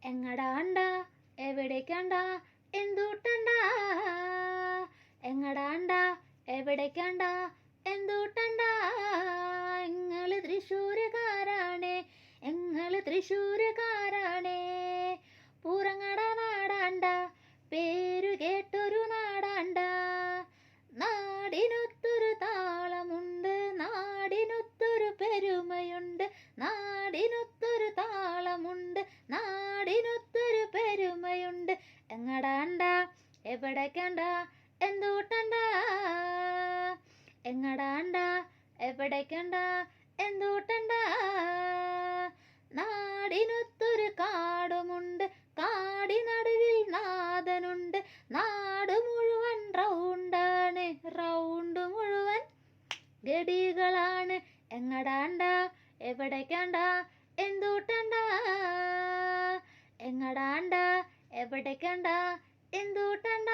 എങ്ങടാണ്ട എവിടേക്കണ്ട എന്തൂട്ടണ്ട എങ്ങടാണ്ട എവിടേക്കണ്ട എന്തൂട്ടണ്ട എങ്ങള് തൃശ്ശൂരുകാരാണേ എങ്ങള് തൃശ്ശൂരുകാരാണേ പൂരങ്ങട നാടാണ്ട പേരു കേട്ടൊരു നാടാണ്ട നാടിനൊത്തൊരു താളമുണ്ട് നാടിനൊത്തൊരു പെരുമയുണ്ട് നാടിനൊത്തൊരു താളമുണ്ട് നാടിനൊത്തൊരു പെരുമയുണ്ട് എങ്ങടാണ്ട എവിടേക്കണ്ട എന്തൂട്ടണ്ട എങ്ങടാണ്ട എവിടേക്കണ്ട എന്തൂട്ടണ്ട നാടിനൊത്തൊരു കാടുമുണ്ട് കാടിനടുവിൽ നാഥനുണ്ട് നാട് മുഴുവൻ റൗണ്ടാണ് റൗണ്ട് മുഴുവൻ ഗടികളാണ് എങ്ങടാണ്ട എവിടേക്കണ്ട എന്തൂട്ടണ്ട എങ്ങടാണ്ട എവിടേക്കണ്ട എന്തൂട്ടണ്ട